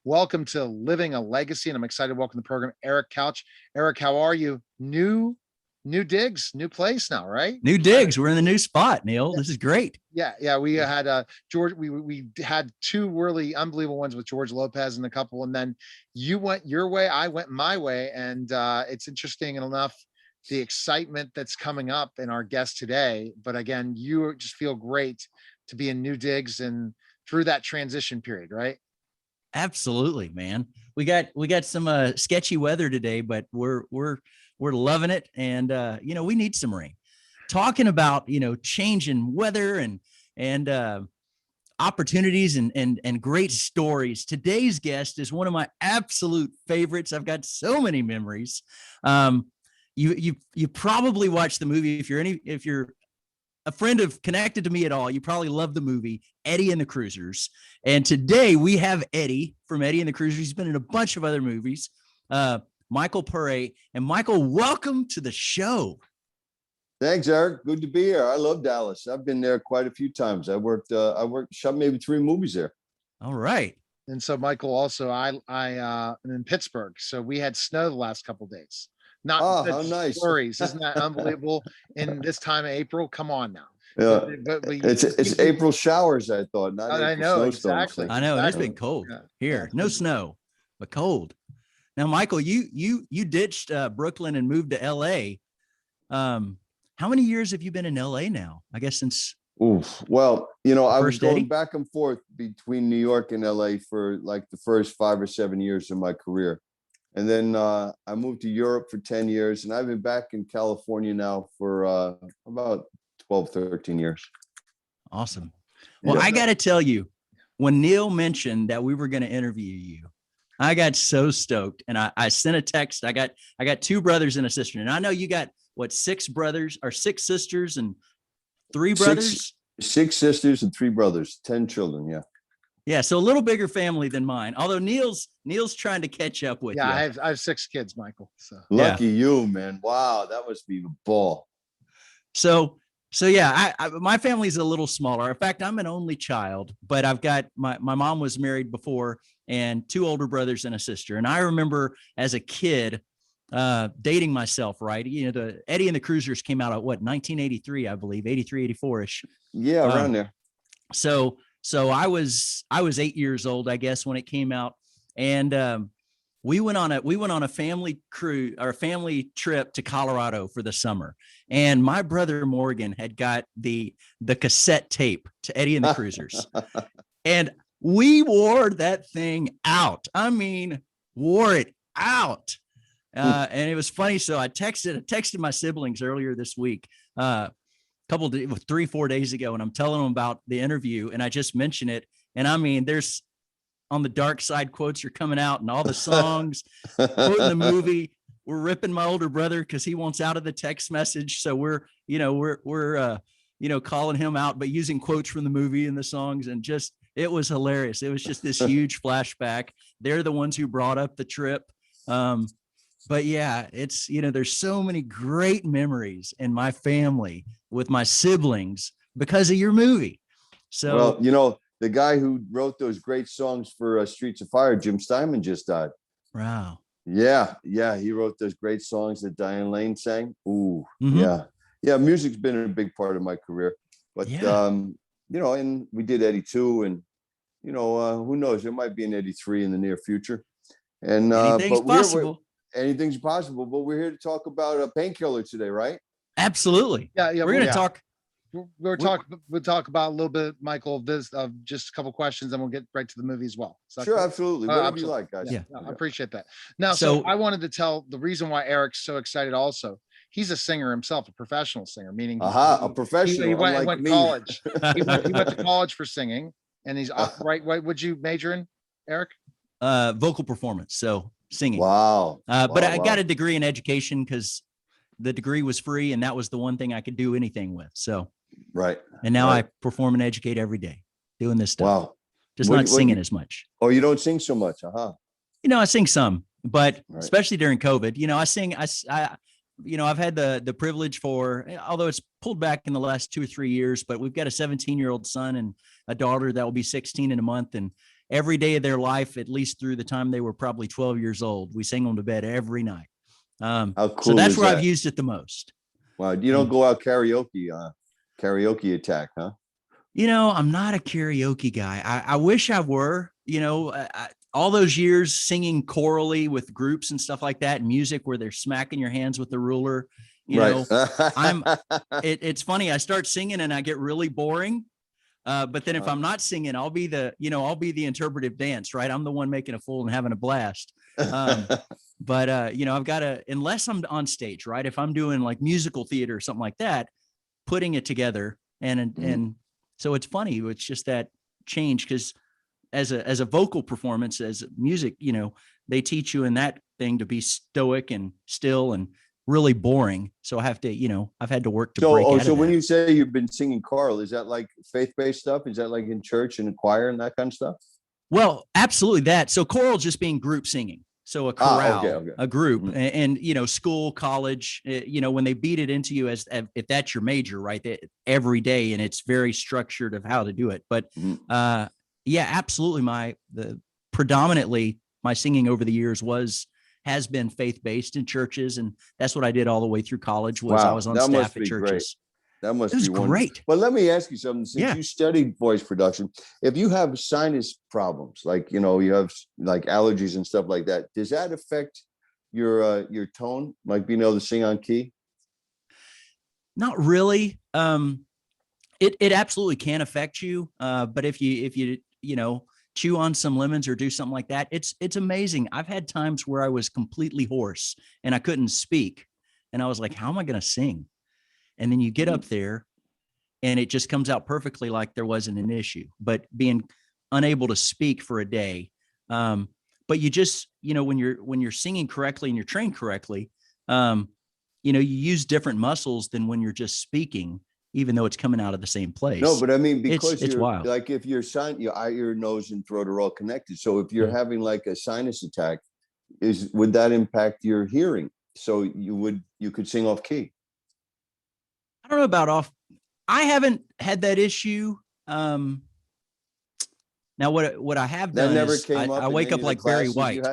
Welcome to Living a Legacy, and I'm excited to welcome the program Eric Couch. Eric, how are you? New digs, new place now, right? New digs. We're in the new spot, Neil. Yeah. This is great. Yeah. We had George. We had two really unbelievable ones with George Lopez and a couple, and then you went your way, I went my way, and it's interesting enough the excitement that's coming up in our guest today. But again, you just feel great to be in new digs and through that transition period, right? Absolutely, man. We got some sketchy weather today, but we're loving it, and we need some rain. Talking about changing weather and opportunities and great stories. Today's guest is one of my absolute favorites. I've got so many memories. You probably watched the movie if you're a friend of Connected to Me at all. You probably love the movie Eddie and the Cruisers. And today we have Eddie from Eddie and the Cruisers. He's been in a bunch of other movies. Michael Paré. And Michael, welcome to the show. Thanks, Eric. Good to be here. I love Dallas. I've been there quite a few times. I shot maybe 3 movies there. All right. And so Michael, also I am in Pittsburgh. So we had snow the last couple of days. Not how nice. Stories. Isn't that unbelievable? In this time of April, come on now. Yeah, but it's April showers. I thought. Not I know exactly. I know it's been cold here. No snow, but cold. Now, Michael, you ditched Brooklyn and moved to L.A. How many years have you been in L.A. now? I guess since. Oof. Well, I was going back and forth between New York and L.A. for like the first 5 or 7 years of my career. And then I moved to Europe for 10 years, and I've been back in California now for about 12, 13 years. Awesome. Well, yeah. I got to tell you, when Neil mentioned that we were going to interview you, I got so stoked, and I sent a text. I got 2 brothers and a sister, and I know you got 6 brothers or 6 sisters and 3 brothers? 6 sisters and 3 brothers, 10 children. Yeah. Yeah, so a little bigger family than mine. Although Neil's trying to catch up with you. I have 6 kids, Michael. So lucky you, man. Wow, that must be a ball. So yeah, my family's a little smaller. In fact, I'm an only child, but I've got my mom was married before and 2 older brothers and a sister. And I remember as a kid dating myself, right? The Eddie and the Cruisers came out at 1983, I believe, 83, 84ish. Yeah, around there. So I was 8 years old, I guess, when it came out, and we went on a family cruise or family trip to Colorado for the summer. And my brother Morgan had got the cassette tape to Eddie and the Cruisers, and we wore that thing out. I mean, wore it out, and it was funny. So I texted my siblings earlier this week. 3-4 days ago, and I'm telling them about the interview, and I just mentioned it, and I mean, there's on the dark side quotes are coming out, and all the songs quoting the movie. We're ripping my older brother because he wants out of the text message, so we're calling him out, but using quotes from the movie and the songs, and just it was hilarious. It was just this huge flashback. They're the ones who brought up the trip. But yeah, it's, there's so many great memories in my family with my siblings because of your movie. So, well, the guy who wrote those great songs for Streets of Fire, Jim Steinman, just died. Wow. Yeah. He wrote those great songs that Diane Lane sang. Ooh, mm-hmm. Yeah. Music's been a big part of my career, but, and we did Eddie 2 and, who knows, there might be an Eddie 3 in the near future. And, anything's possible. Anything's possible, but we're here to talk about a Painkiller today, right? Absolutely. Yeah. We're going to talk. We'll talk about a little bit, Michael, of just a couple questions, and we'll get right to the movie as well. Sure, cool? Absolutely. Whatever you like, guys. Yeah, I appreciate that. Now, so I wanted to tell the reason why Eric's so excited. Also, he's a singer himself, a professional singer, meaning a professional. He went to college. he went to college for singing, and he's right. Would you major in, Eric? Vocal performance. So singing. Wow. But I got a degree in education because the degree was free, and that was the one thing I could do anything with. So. Right. And now I perform and educate every day doing this stuff. Wow. Just not singing as much. Oh, you don't sing so much. I sing some, but especially during COVID, I sing, I've had the privilege although it's pulled back in the last 2 or 3 years, but we've got a 17-year-old son and a daughter that will be 16 in a month. every day of their life, at least through the time they were probably 12 years old. We sang them to bed every night. How cool so that's is where that? I've used it the most. Wow. You don't go out karaoke attack, huh? I'm not a karaoke guy. I wish I were, all those years singing chorally with groups and stuff like that, and music where they're smacking your hands with the ruler. It's funny. I start singing and I get really boring. But then if I'm not singing, I'll be the interpretive dance, right? I'm the one making a fool and having a blast. But I've got to, unless I'm on stage, right? If I'm doing like musical theater or something like that, putting it together. And so it's funny. It's just that change. Cause as a vocal performance, as music, they teach you in that thing to be stoic and still and really boring. So I have to, I've had to work to break out of so when that. you say you've been singing choral, is that like faith-based stuff? Is that like in church and a choir and that kind of stuff? Well, absolutely that. So choral just being group singing. So a chorale, a group, and school, college, when they beat it into you as if that's your major, right? Every day, and it's very structured of how to do it. But yeah, absolutely. Predominantly my singing over the years has been faith-based in churches. And that's what I did all the way through college I was on staff at churches. Great. That must be wonderful. Great. But let me ask you something. Since you studied voice production, if you have sinus problems, like, you have like allergies and stuff like that, does that affect your tone, like being able to sing on key? Not really. It absolutely can affect you. But if you chew on some lemons or do something like that, it's amazing. I've had times where I was completely hoarse and I couldn't speak. And I was like, how am I going to sing? And then you get up there and it just comes out perfectly, like there wasn't an issue, but being unable to speak for a day. But you just, when you're singing correctly and you're trained correctly, you use different muscles than when you're just speaking, even though it's coming out of the same place. No, but I mean, because it's wild. Like if your your eye, ear, nose, and throat are all connected. So if you're having like a sinus attack, would that impact your hearing? So you could sing off key? I don't know about off. I haven't had that issue. Now what I have done is I wake up like Barry White.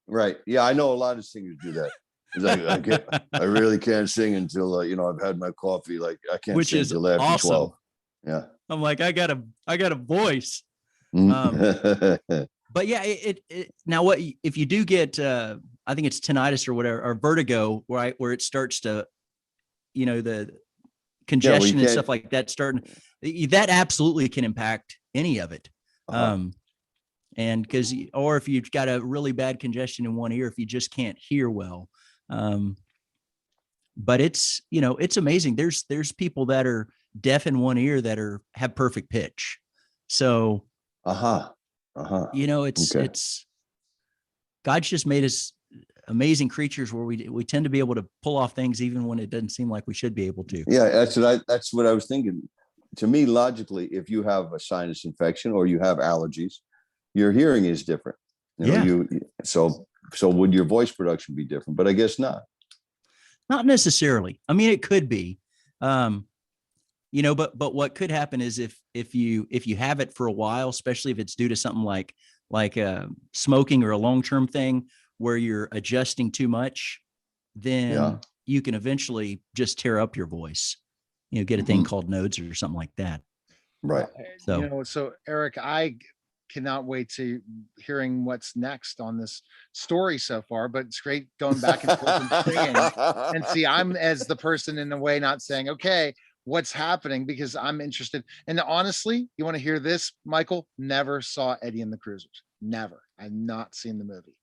Right. Yeah, I know a lot of singers do that. It's like, I really can't sing until I've had my coffee. Like I can't sing until after awesome. 12. Yeah. I'm like, I got a voice. But yeah, now what if you do get I think it's tinnitus or whatever, or vertigo, right, where it starts to, the congestion and stuff like that that absolutely can impact any of it. And or if you've got a really bad congestion in one ear, if you just can't hear well. But it's amazing. There's people that are deaf in one ear that have perfect pitch. So, it's God's just made us amazing creatures where we tend to be able to pull off things even when it doesn't seem like we should be able to. Yeah, that's what I was thinking. To me, logically, if you have a sinus infection or you have allergies, your hearing is different. So would your voice production be different? But I guess not. Not necessarily. I mean, it could be. But what could happen is if you have it for a while, especially if it's due to something like smoking or a long-term thing where you're adjusting too much, then you can eventually just tear up your voice, get a thing called nodes or something like that. Right. So Eric, I cannot wait to hearing what's next on this story so far, but it's great going back and forth and singing. And see, I'm as the person in a way not saying, okay, what's happening, because I'm interested. And honestly, you want to hear this, Michael? Never saw Eddie and the Cruisers. Never. I've not seen the movie.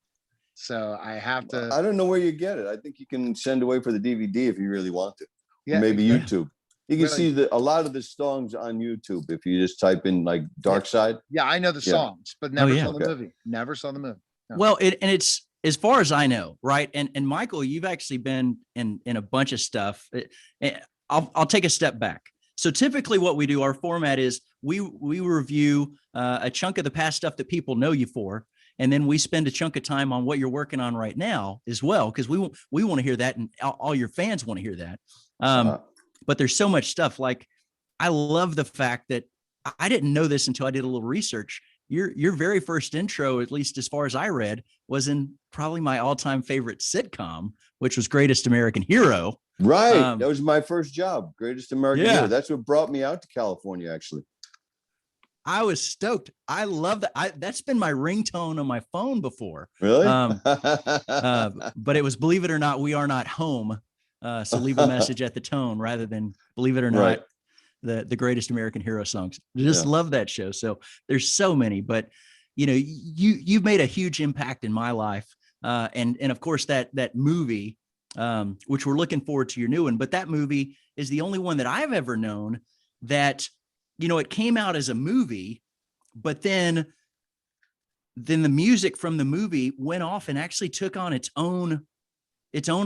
So I have to. I don't know where you get it. I think you can send away for the DVD if you really want to. Yeah, maybe YouTube. You can see a lot of the songs on YouTube if you just type in like Dark Side. Yeah, I know the songs, but never saw the movie. Never saw the movie. No. Well, it's as far as I know, right? And Michael, you've actually been in a bunch of stuff. I'll take a step back. So typically what we do, our format is we review a chunk of the past stuff that people know you for. And then we spend a chunk of time on what you're working on right now as well, because we want to hear that, and all your fans want to hear that. But there's so much stuff. Like, I love the fact that I didn't know this until I did a little research. your very first intro, at least as far as I read, was in probably my all-time favorite sitcom, which was Greatest American Hero. Right. That was my first job, Greatest American Hero. Yeah. That's what brought me out to California, actually. I was stoked. I love that. That's been my ringtone on my phone before. Really? But it was Believe It or Not, We Are Not Home. So leave a message at the tone rather than Believe It or Not, Right. the Greatest American Hero songs. Just love that show. So there's so many, but you know, you've made a huge impact in my life. And of course that movie, which we're looking forward to your new one, but that movie is the only one that I've ever known that, you know, it came out as a movie, but then the music from the movie went off and actually took on its own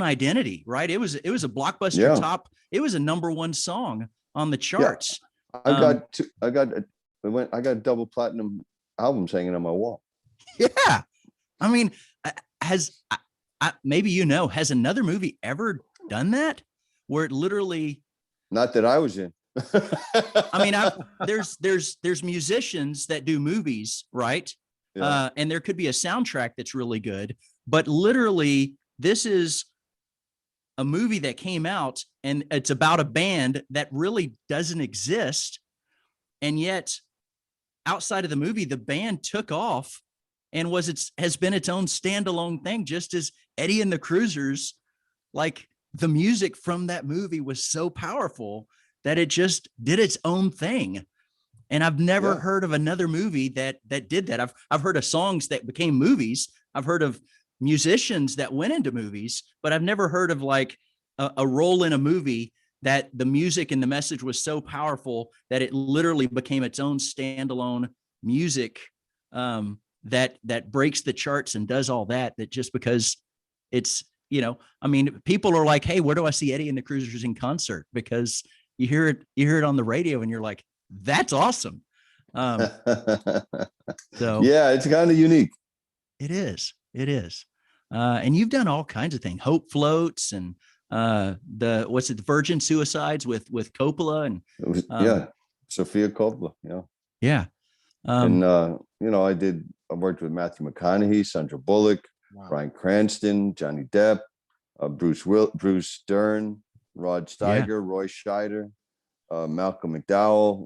identity, right? It was a blockbuster top. It was a #1 song on the charts. Yeah. I got double platinum albums hanging on my wall. Yeah. I mean, maybe, you know, has another movie ever done that where it literally, not that I was in. I mean, there's musicians that do movies, right? Yeah. And there could be a soundtrack that's really good, but literally this is a movie that came out and it's about a band that really doesn't exist. And yet outside of the movie, the band took off and has been its own standalone thing, just as Eddie and the Cruisers, like the music from that movie was so powerful that it just did its own thing. And I've never heard of another movie that did that. I've heard of songs that became movies. I've heard of musicians that went into movies, but I've never heard of like a role in a movie that the music and the message was so powerful that it literally became its own standalone music that breaks the charts and does all that just because it's, you know, I mean, people are like, hey, where do I see Eddie and the Cruisers in concert? Because you hear it on the radio and you're like, that's awesome. So yeah, it's kind of unique. It is. And you've done all kinds of things, Hope Floats and the Virgin Suicides with Coppola and Sophia Coppola. Yeah. And you know, I worked with Matthew McConaughey, Sandra Bullock, Bryan Cranston, Johnny Depp, Bruce Dern, Rod Steiger, Roy Scheider, Malcolm McDowell.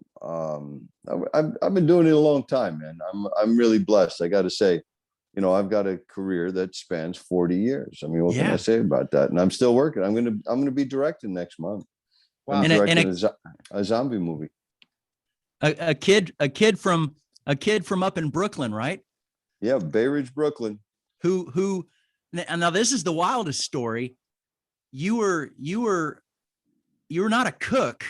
I've been doing it a long time, man. I'm really blessed. I got to say, you know, I've got a career that spans 40 years. I mean, what can I say about that? And I'm still working. I'm gonna be directing next month. Wow. I'm directing a zombie movie. A kid from up in Brooklyn, right? Yeah, Bay Ridge, Brooklyn. Who now this is the wildest story. You were not a cook.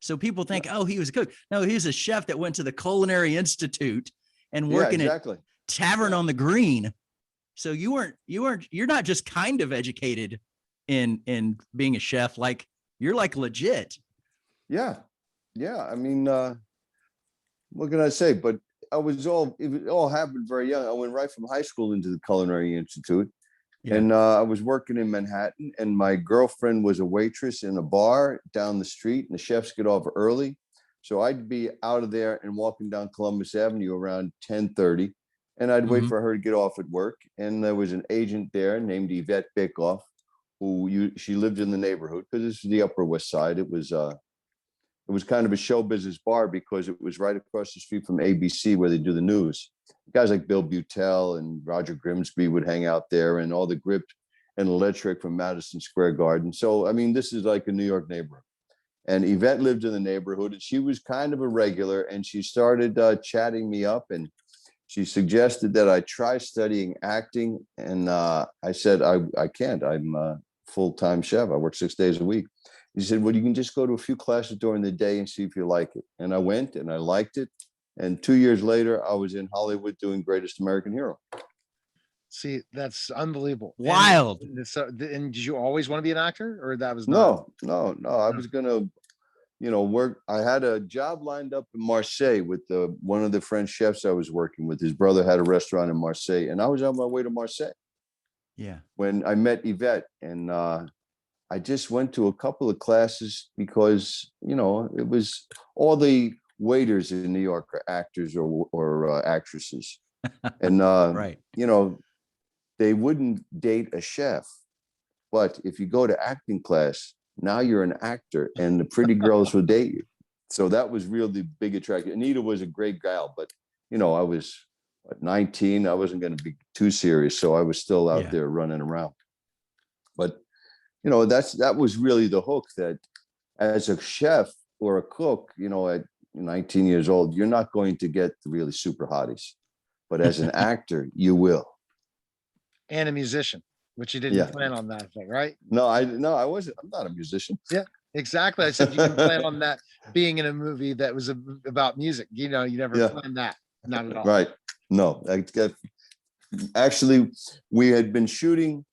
So people think, oh, he was a cook. No, he was a chef that went to the Culinary Institute and working at Tavern on the Green. So you're not just kind of educated in being a chef, like you're like legit. Yeah. I mean, what can I say? But it all happened very young. I went right from high school into the Culinary Institute. Yeah. And I was working in Manhattan, and my girlfriend was a waitress in a bar down the street, and the chefs get off early. So I'd be out of there and walking down Columbus Avenue around 10:30, and I'd wait for her to get off at work. And there was an agent there named Yvette Bikoff, she lived in the neighborhood because this is the Upper West Side. It was kind of a show business bar because it was right across the street from ABC where they do the news. Guys like Bill Butel and Roger Grimsby would hang out there, and all the Grip and Electric from Madison Square Garden. So, I mean, this is like a New York neighborhood. And Yvette lived in the neighborhood, and she was kind of a regular, and she started chatting me up, and she suggested that I try studying acting. And I said, I can't. I'm a full-time chef. I work 6 days a week. He said, well, you can just go to a few classes during the day and see if you like it. And I went, and I liked it. And 2 years later, I was in Hollywood doing Greatest American Hero. See, that's unbelievable. Wild. And did you always want to be an actor, or that was not? No. I was going to, work. I had a job lined up in Marseille with one of the French chefs I was working with. His brother had a restaurant in Marseille, and I was on my way to Marseille. Yeah. When I met Yvette, and I just went to a couple of classes because, it was all the waiters in New York are actors or actresses. And, Right. you know, they wouldn't date a chef. But if you go to acting class, now you're an actor and the pretty girls will date you. So that was really the big attraction. Anita was a great gal, but, you know, I was 19. I wasn't going to be too serious. So I was still out there running around. But, you know, that was really the hook, that as a chef or a cook, you know, at 19 years old, you're not going to get the really super hotties. But as an actor, you will. And a musician, which you didn't plan on that thing, right? No, I wasn't. I'm not a musician. Yeah, exactly. I said you didn't plan on that being in a movie that was about music. You know, you never planned that. Not at all. Right. No, actually, we had been shooting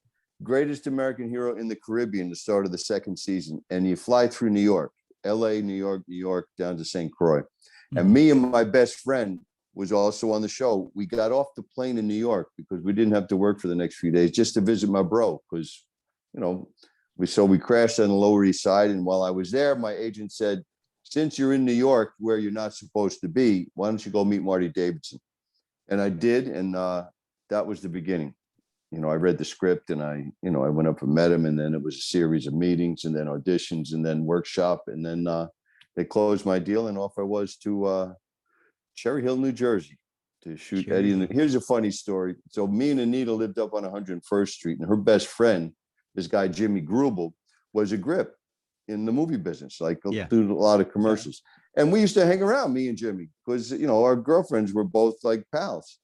Greatest American Hero in the Caribbean, the start of the second season. And you fly through New York, LA, New York, down to St. Croix. Mm-hmm. And me and my best friend was also on the show. We got off the plane in New York because we didn't have to work for the next few days, just to visit my bro. Because, you know, we crashed on the Lower East Side. And while I was there, my agent said, since you're in New York where you're not supposed to be, why don't you go meet Marty Davidson? And I did. And that was the beginning. You know, I read the script and I went up and met him. And then it was a series of meetings and then auditions and then workshop. And then they closed my deal and off I was to Cherry Hill, New Jersey, to shoot Eddie. And here's a funny story. So me and Anita lived up on 101st Street, and her best friend, this guy Jimmy Grubel, was a grip in the movie business, like do a lot of commercials. And we used to hang around, me and Jimmy, because, you know, our girlfriends were both like pals.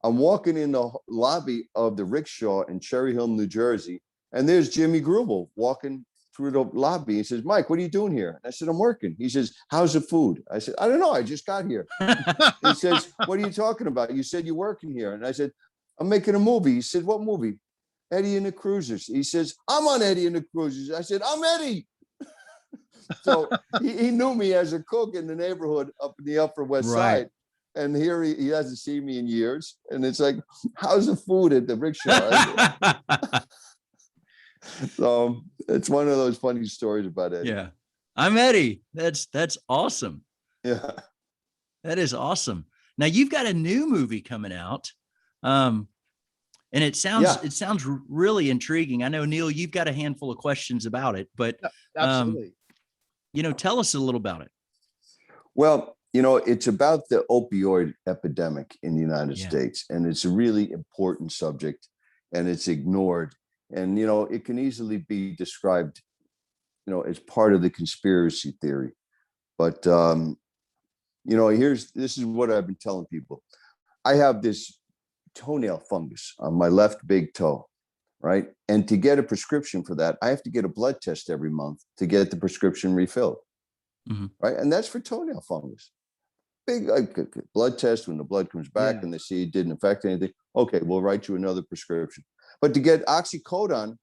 I'm walking in the lobby of the Rickshaw in Cherry Hill, New Jersey, and there's Jimmy Grubel walking through the lobby. He says, Mike, what are you doing here? And I said, I'm working. He says, how's the food? I said, I don't know. I just got here. He says, what are you talking about? You said you're working here. And I said, I'm making a movie. He said, what movie? Eddie and the Cruisers. He says, I'm on Eddie and the Cruisers. I said, I'm Eddie. So he knew me as a cook in the neighborhood up in the Upper West Side. And here he hasn't seen me in years. And it's like, how's the food at the Rickshaw? So it's one of those funny stories about Eddie. Yeah. I'm Eddie. That's awesome. Yeah. That is awesome. Now you've got a new movie coming out. And it sounds really intriguing. I know, Neil, you've got a handful of questions about it, but absolutely. You know, tell us a little about it. Well, you know, it's about the opioid epidemic in the United States, and it's a really important subject, and it's ignored. And, you know, it can easily be described, you know, as part of the conspiracy theory. But, you know, this is what I've been telling people. I have this toenail fungus on my left big toe, right? And to get a prescription for that, I have to get a blood test every month to get the prescription refilled, right? And that's for toenail fungus. Big blood test, when the blood comes back and they see it didn't affect anything, okay, we'll write you another prescription. But to get oxycodone,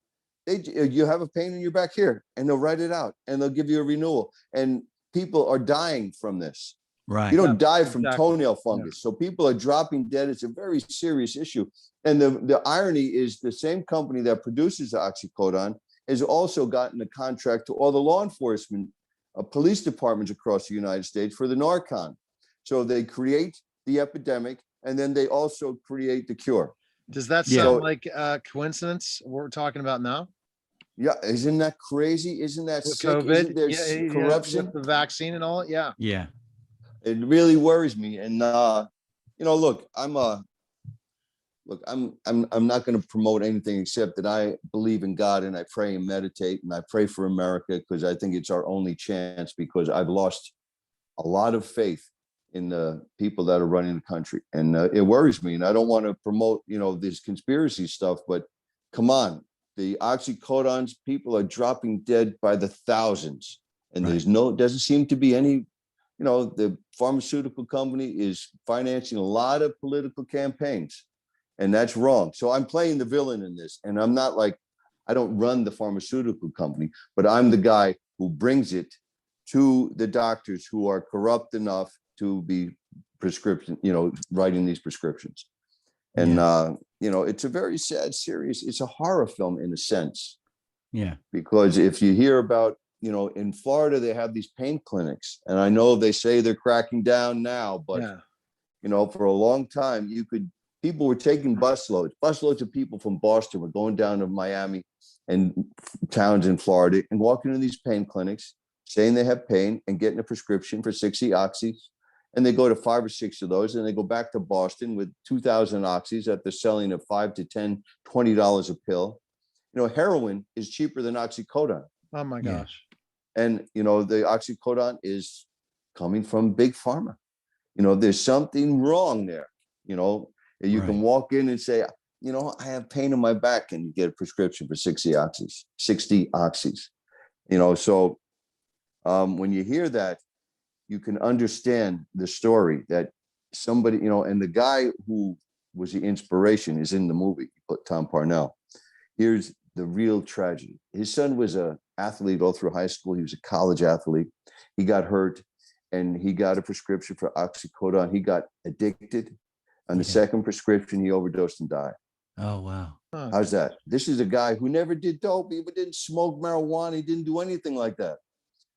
you have a pain in your back here, and they'll write it out, and they'll give you a renewal. And people are dying from this. Right. You don't die from toenail fungus. So people are dropping dead. It's a very serious issue. And the irony is the same company that produces the oxycodone has also gotten a contract to all the law enforcement police departments across the United States for the Narcan. So they create the epidemic, and then they also create the cure. Does that sound like a coincidence, what we're talking about now? Yeah, isn't that crazy? Isn't that with sick? COVID? Isn't there corruption? With the vaccine and all? Yeah. Yeah. It really worries me. And you know, look, I'm not going to promote anything except that I believe in God, and I pray and meditate, and I pray for America, because I think it's our only chance, because I've lost a lot of faith in the people that are running the country. And it worries me. And I don't want to promote, you know, this conspiracy stuff, but come on, the oxycodones, people are dropping dead by the thousands. And doesn't seem to be any, you know, the pharmaceutical company is financing a lot of political campaigns, and that's wrong. So I'm playing the villain in this. And I'm not like, I don't run the pharmaceutical company, but I'm the guy who brings it to the doctors who are corrupt enough to be writing these prescriptions. And, you know, it's a very sad, serious, it's a horror film in a sense. Yeah. Because if you hear about, in Florida, they have these pain clinics, and I know they say they're cracking down now, but for a long time, people were taking busloads of people from Boston were going down to Miami and towns in Florida and walking to these pain clinics, saying they have pain and getting a prescription for 60 oxys. And they go to 5 or 6 of those, and they go back to Boston with 2,000 oxys that they're selling at $5 to $10, $20 a pill. Heroin is cheaper than oxycodone. Oh my gosh. And, the oxycodone is coming from big pharma. There's something wrong there. You can walk in and say, I have pain in my back, and you get a prescription for 60 oxys. So when you hear that, you can understand the story that somebody, and the guy who was the inspiration is in the movie, Tom Parnell. Here's the real tragedy. His son was an athlete all through high school. He was a college athlete. He got hurt, and he got a prescription for oxycodone. He got addicted. On the second prescription, he overdosed and died. Oh, wow. How's that? This is a guy who never did dope. He didn't smoke marijuana. He didn't do anything like that.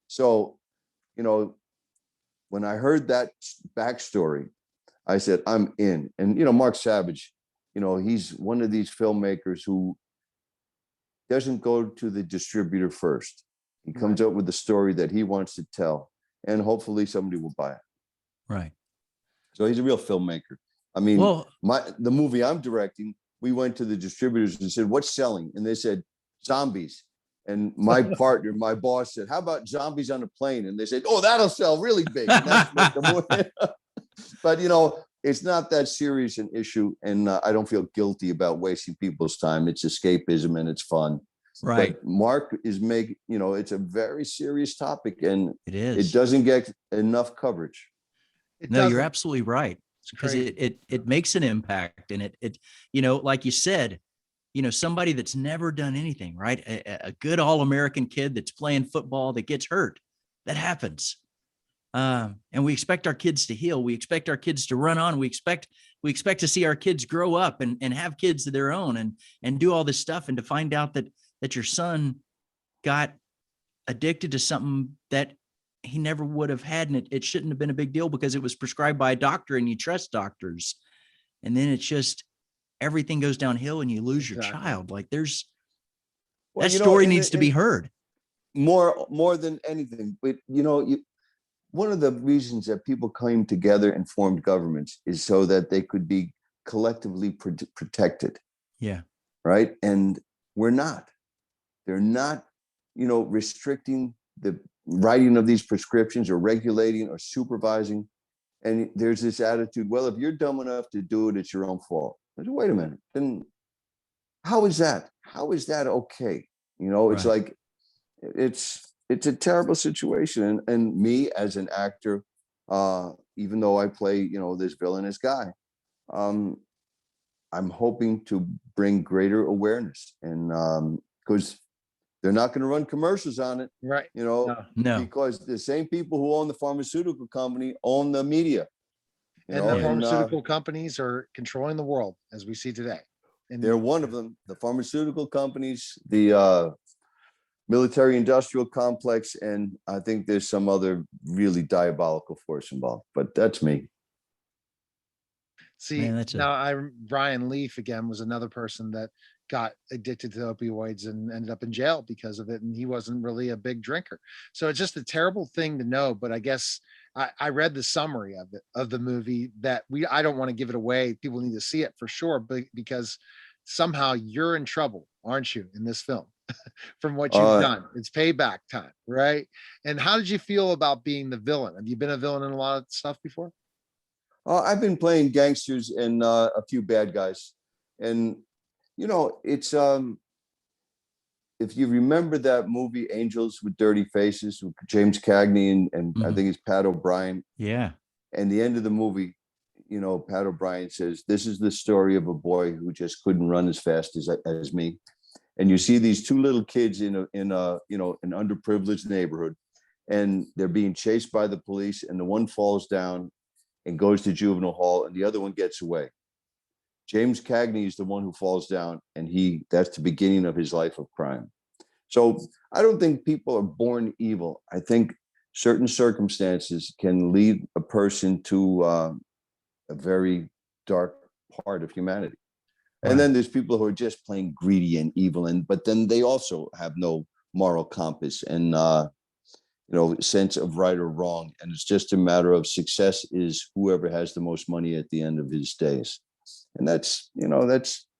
So, when I heard that backstory, I said, I'm in. And, Mark Savage, he's one of these filmmakers who doesn't go to the distributor first. He comes up with the story that he wants to tell, and hopefully somebody will buy it. Right. So he's a real filmmaker. I mean, the movie I'm directing, we went to the distributors and said, what's selling? And they said, zombies. And my partner, my boss said, how about zombies on a plane? And they said, oh, that'll sell really big. And that's what the movie. But, it's not that serious an issue. And I don't feel guilty about wasting people's time. It's escapism and it's fun. Right. But Mark is making, it's a very serious topic, and it is. It doesn't get enough coverage. No, you're absolutely right. Because it makes an impact, and it like you said, somebody that's never done anything, right? A good all-American kid that's playing football that gets hurt, that happens. And we expect our kids to heal. We expect our kids to run on. We expect to see our kids grow up and have kids of their own and do all this stuff, and to find out that your son got addicted to something that he never would have had, and it shouldn't have been a big deal because it was prescribed by a doctor and you trust doctors. And then it's just everything goes downhill and you lose your child. Like that story needs to be heard more than anything. But one of the reasons that people came together and formed governments is so that they could be collectively protected. Yeah. Right. And they're not, restricting the writing of these prescriptions or regulating or supervising. And there's this attitude, well, if you're dumb enough to do it, it's your own fault. I said, wait a minute. Then how is that? How is that okay? It's like, it's a terrible situation. And me as an actor, even though I play, this villainous guy, I'm hoping to bring greater awareness, and because they're not going to run commercials on it, right? No. Because the same people who own the pharmaceutical company own the media, the pharmaceutical companies are controlling the world as we see today. And they're one of them. The pharmaceutical companies, the military-industrial complex, and I think there's some other really diabolical force involved. But that's me. See, Brian Leaf again was another person that got addicted to opioids and ended up in jail because of it. And he wasn't really a big drinker. So it's just a terrible thing to know. But I guess I read the summary of the movie that I don't want to give it away. People need to see it for sure, but because somehow you're in trouble, aren't you, in this film? From what you've done. It's payback time, right? And how did you feel about being the villain? Have you been a villain in a lot of stuff before? I've been playing gangsters and a few bad guys. And it's if you remember that movie Angels with Dirty Faces with James Cagney and I think it's Pat O'Brien. Yeah. And the end of the movie, Pat O'Brien says, this is the story of a boy who just couldn't run as fast as me. And you see these two little kids in an underprivileged neighborhood, and they're being chased by the police, and the one falls down and goes to juvenile hall, and the other one gets away. James Cagney is the one who falls down, and that's the beginning of his life of crime. So I don't think people are born evil. I think certain circumstances can lead a person to a very dark part of humanity. And Right. then there's people who are just plain greedy and evil, but then they also have no moral compass and sense of right or wrong. And it's just a matter of success is whoever has the most money at the end of his days. And that's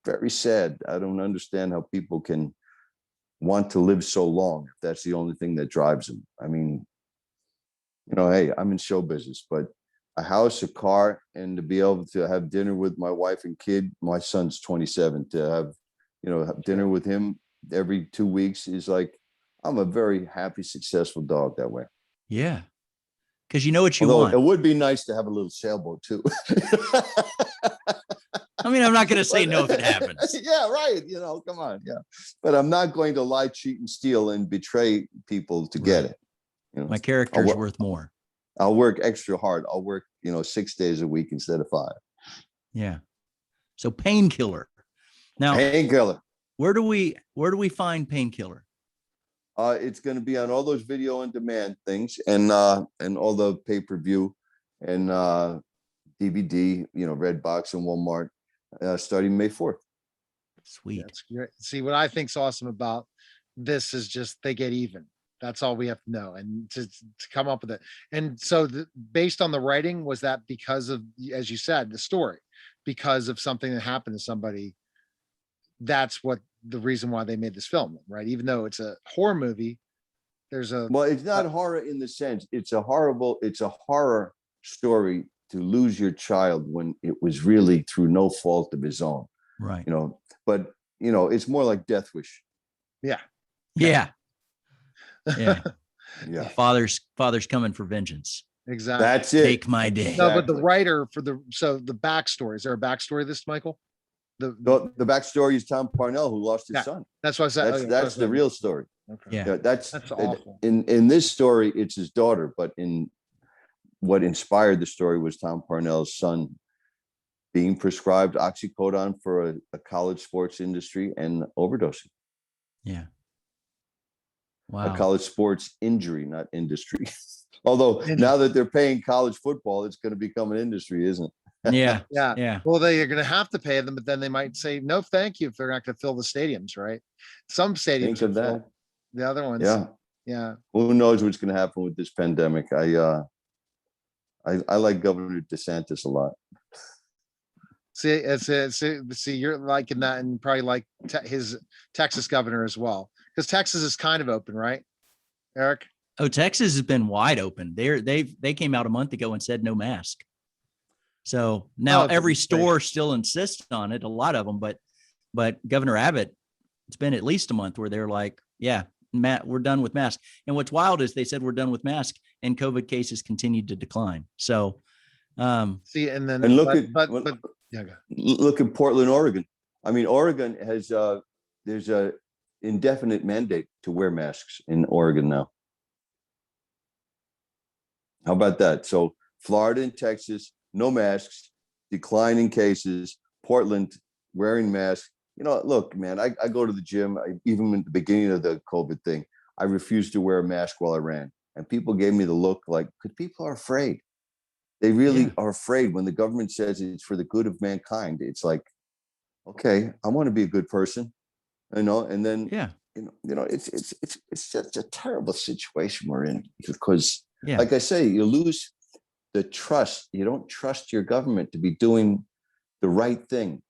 very sad. I don't understand how people can want to live so long if that's the only thing that drives them. I mean, hey, I'm in show business, but a house, a car, and to be able to have dinner with my wife and kid. My son's 27. To have dinner with him every 2 weeks is like, I'm a very happy, successful dog that way. Yeah. Because you know what you Although want. it would be nice to have a little sailboat too. I mean, I'm not going to say no if it happens. Yeah, right. Come on. Yeah. But I'm not going to lie, cheat, and steal and betray people to get it. My character's worth more. I'll work extra hard. I'll work, 6 days a week instead of 5. Yeah. So Painkiller. Now, Painkiller. Where do we find Painkiller? It's going to be on all those video on demand things and all the pay-per-view and DVD, Redbox and Walmart, starting May 4th. Sweet. That's great. See, what I think's awesome about this is just they get even. That's all we have to know, and to come up with it. And so, based on the writing, was that because of, as you said, the story, because of something that happened to somebody? That's what the reason why they made this film, right? Even though it's a horror movie, it's not horror in the sense it's a horror story to lose your child when it was really through no fault of his own, right? But it's more like Death Wish. Yeah. Father's coming for vengeance. Exactly. That's it. Take my day. No, but the writer for the backstory, is there a backstory to this, Michael? The backstory is Tom Parnell, who lost his son. That's what I said. That's the real story. Okay. Yeah. That's awful. In this story, it's his daughter, but in what inspired the story was Tom Parnell's son being prescribed oxycodone for a college sports industry and overdosing. Yeah. Wow. A college sports injury, not industry. Although now that they're paying college football, it's going to become an industry, isn't it? Yeah. Well, they are going to have to pay them, but then they might say no, thank you, if they're not going to fill the stadiums, right? Some stadiums are filled. The other ones, yeah. Who knows what's going to happen with this pandemic? I like Governor DeSantis a lot. See, you're liking that, and probably like his Texas governor as well, because Texas is kind of open, right, Eric? Oh, Texas has been wide open. They came out a month ago and said no mask. So now every store still insists on it, a lot of them, but Governor Abbott, it's been at least a month where they're like, yeah, Matt, we're done with masks. And what's wild is they said we're done with masks and COVID cases continued to decline. So see, and then look at Portland, Oregon. I mean, Oregon has there's a indefinite mandate to wear masks in Oregon now. How about that? So Florida and Texas, no masks, declining cases. Portland wearing masks. Look, man, I go to the gym. Even in the beginning of the COVID thing, I refused to wear a mask while I ran. And people gave me the look like, because people are afraid. They really are afraid when the government says it's for the good of mankind. It's like, okay, I want to be a good person, and then, it's just a terrible situation we're in because, like I say, you lose the trust. You don't trust your government to be doing the right thing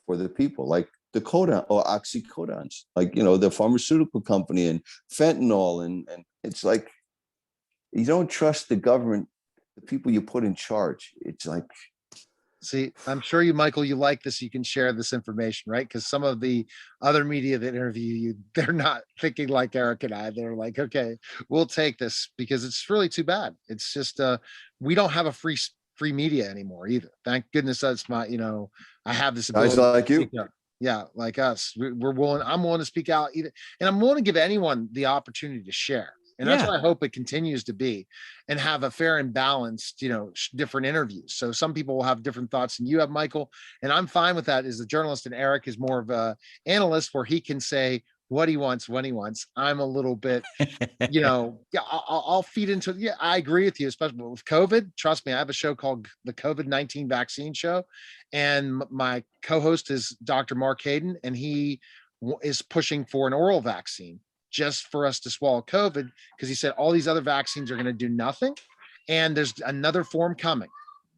for the people, like the oxycodons, like, the pharmaceutical company and fentanyl. And it's like, you don't trust the government, the people you put in charge. It's like, see, I'm sure Michael, you like this. You can share this information, right? Because some of the other media that interview you, they're not thinking like Eric and I. They're like, okay, we'll take this because it's really too bad. It's just, we don't have a free media anymore either. Thank goodness that's my, I have this ability. Guys like you. Yeah, like us. We're willing. I'm willing to speak out either, and I'm willing to give anyone the opportunity to share. And that's what I hope it continues to be, and have a fair and balanced, different interviews. So some people will have different thoughts than you have, Michael, and I'm fine with that as a journalist. And Eric is more of a analyst, where he can say what he wants when he wants. I'm a little bit, yeah, I'll feed into it. Yeah, I agree with you, especially with COVID. Trust me, I have a show called the COVID-19 Vaccine Show, and my co-host is Dr. Mark Hayden, and he is pushing for an oral vaccine just for us to swallow COVID, because he said all these other vaccines are going to do nothing, and there's another form coming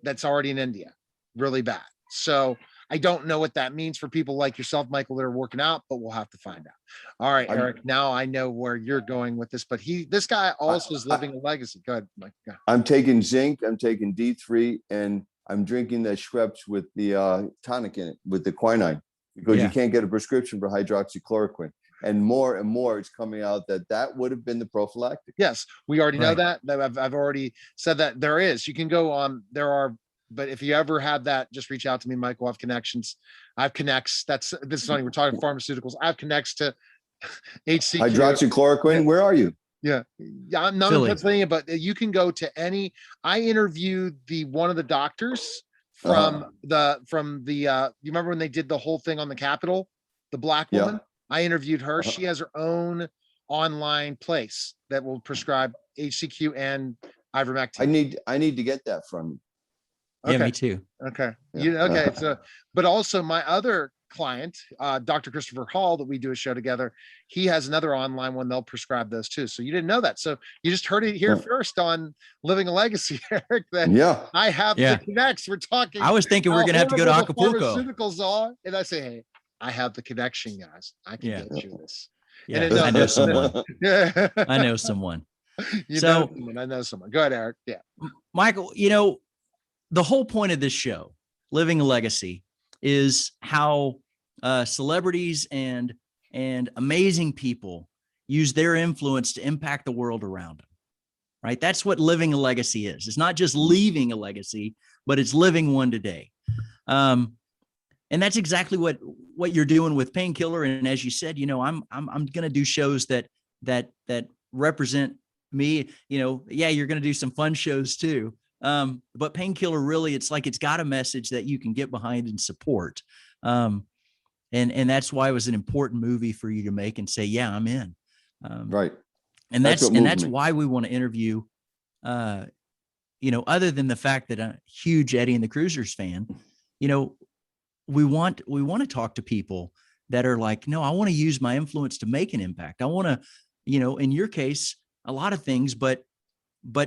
that's already in India, really bad. So I don't know what that means for people like yourself, Michael, that are working out, but we'll have to find out. All right, Eric, now I know where you're going with this, but this guy also is living a legacy. Go ahead, Mike. I'm taking zinc, I'm taking D3, and I'm drinking the Schweppes with the tonic in it, with the quinine, because you can't get a prescription for hydroxychloroquine. And more it's coming out that would have been the prophylactic. Yes, we already know that. I've already said that there is. You can go on, but if you ever have that, just reach out to me, Michael. I have connections. I have connects. This is funny. We're talking pharmaceuticals. I have connects to HCQ. Hydroxychloroquine. Where are you? Yeah. I'm not in Pennsylvania, but you can go to any. I interviewed one of the doctors from you remember when they did the whole thing on the Capitol, the black woman? Yeah. I interviewed her. She has her own online place that will prescribe HCQ and ivermectin. I need to get that from you. Okay. Yeah, me too. Okay. Yeah. Okay. So, but also my other client, Dr. Christopher Hall, that we do a show together, he has another online one. They'll prescribe those too. So you didn't know that. So you just heard it here first on Living a Legacy, Eric, that I have the connects. We're talking. I was thinking we're going to have to go to Acapulco. Pharmaceuticals are, and I say, hey, I have the connection, guys. I can get you this. Yeah, I know someone. I know someone. I know someone. Go ahead, Eric. Yeah. Michael, the whole point of this show, Living a Legacy, is how celebrities and amazing people use their influence to impact the world around them, right? That's what living a legacy is. It's not just leaving a legacy, but it's living one today. And that's exactly what you're doing with Painkiller. And as you said, I'm going to do shows that represent me. You're going to do some fun shows too. But Painkiller, really, it's got a message that you can get behind and support. And that's why it was an important movie for you to make and say, yeah, I'm in. Right. And that's why we want to interview, other than the fact that I'm a huge Eddie and the Cruisers fan, we want to talk to people that are like, no, I want to use my influence to make an impact. I want to, in your case, a lot of things, but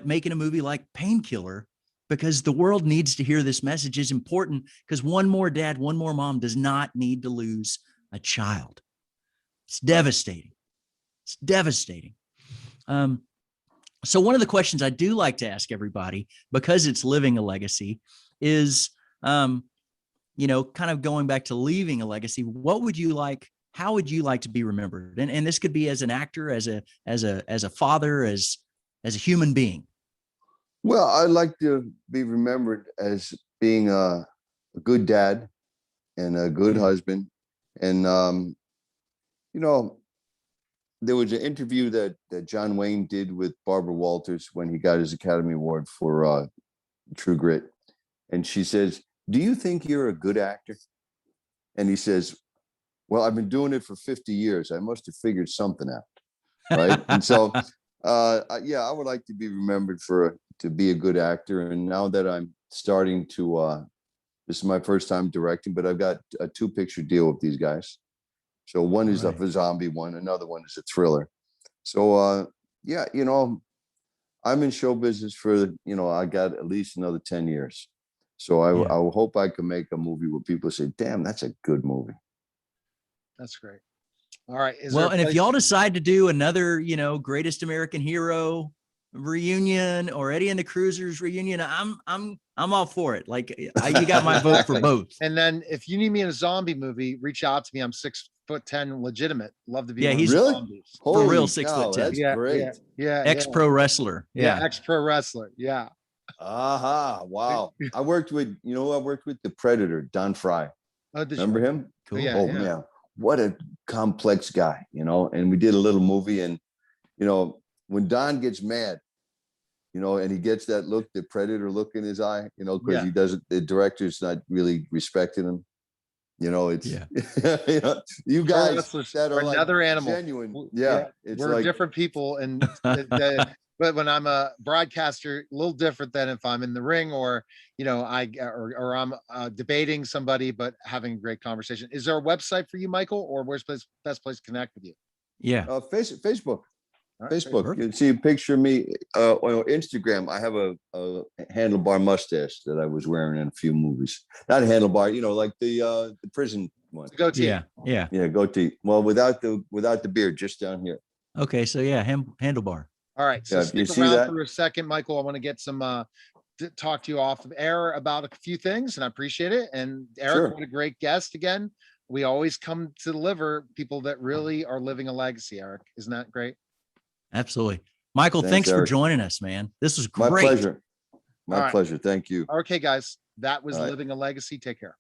making a movie like Painkiller, because the world needs to hear this message, is important, because one more dad, one more mom does not need to lose a child. It's devastating. It's devastating. So one of the questions I do like to ask everybody, because it's living a legacy, is, kind of going back to leaving a legacy. What would you like? How would you like to be remembered? And this could be as an actor, as a father, as a human being. Well, I'd like to be remembered as being a good dad and a good husband. And, there was an interview that John Wayne did with Barbara Walters when he got his Academy Award for True Grit. And she says, "Do you think you're a good actor?" And he says, "Well, I've been doing it for 50 years. I must have figured something out." Right. And so, I would like to be remembered to be a good actor. And now that I'm starting to, this is my first time directing, but I've got a 2-picture deal with these guys. So one is a zombie one, another one is a thriller. So, I'm in show business for, I got at least another 10 years. So I hope I can make a movie where people say, damn, that's a good movie. That's great. All right. And if y'all decide to do another, Greatest American Hero reunion or Eddie and the Cruisers reunion, I'm all for it. Like, you got my vote for both. And then if you need me in a zombie movie, reach out to me. I'm 6'10", legitimate. Love to be. Yeah, he's really for real 6'10". That's great. Yeah. Ex-pro wrestler. Yeah. Ex-pro wrestler. Yeah. Wow. I worked with, the Predator, Don Fry. Oh, remember him? Cool. Man, what a complex guy, and we did a little movie, and when Don gets mad, and he gets that look, the Predator look in his eye, because he doesn't, the director's not really respecting him. You know, it's Yeah. you guys that are like another animal. genuine. Yeah, it's we're like different people, and but when I'm a broadcaster, a little different than if I'm in the ring or or I'm debating somebody, but having a great conversation. Is there a website for you, Michael, or where's the best place to connect with you? Yeah, Facebook. Right, Facebook. Perfect. You can see a picture of me on Instagram. I have a handlebar mustache that I was wearing in a few movies. Not a handlebar, like the prison one. It's a goatee. Yeah. Goatee. Well, without the beard, just down here. Okay, so yeah, handlebar. All right, so Yeah, you stick see around that? for a second, Michael. I want to get some talk to you off of air about a few things, and I appreciate it. And Eric, Sure. what a great guest again. We always come to deliver people that really are living a legacy, Eric. Isn't that great? Absolutely. Michael, thanks for joining us, man. This was great. My pleasure. My All right. pleasure. Thank you. Okay, guys, that was All right. Living a Legacy. Take care.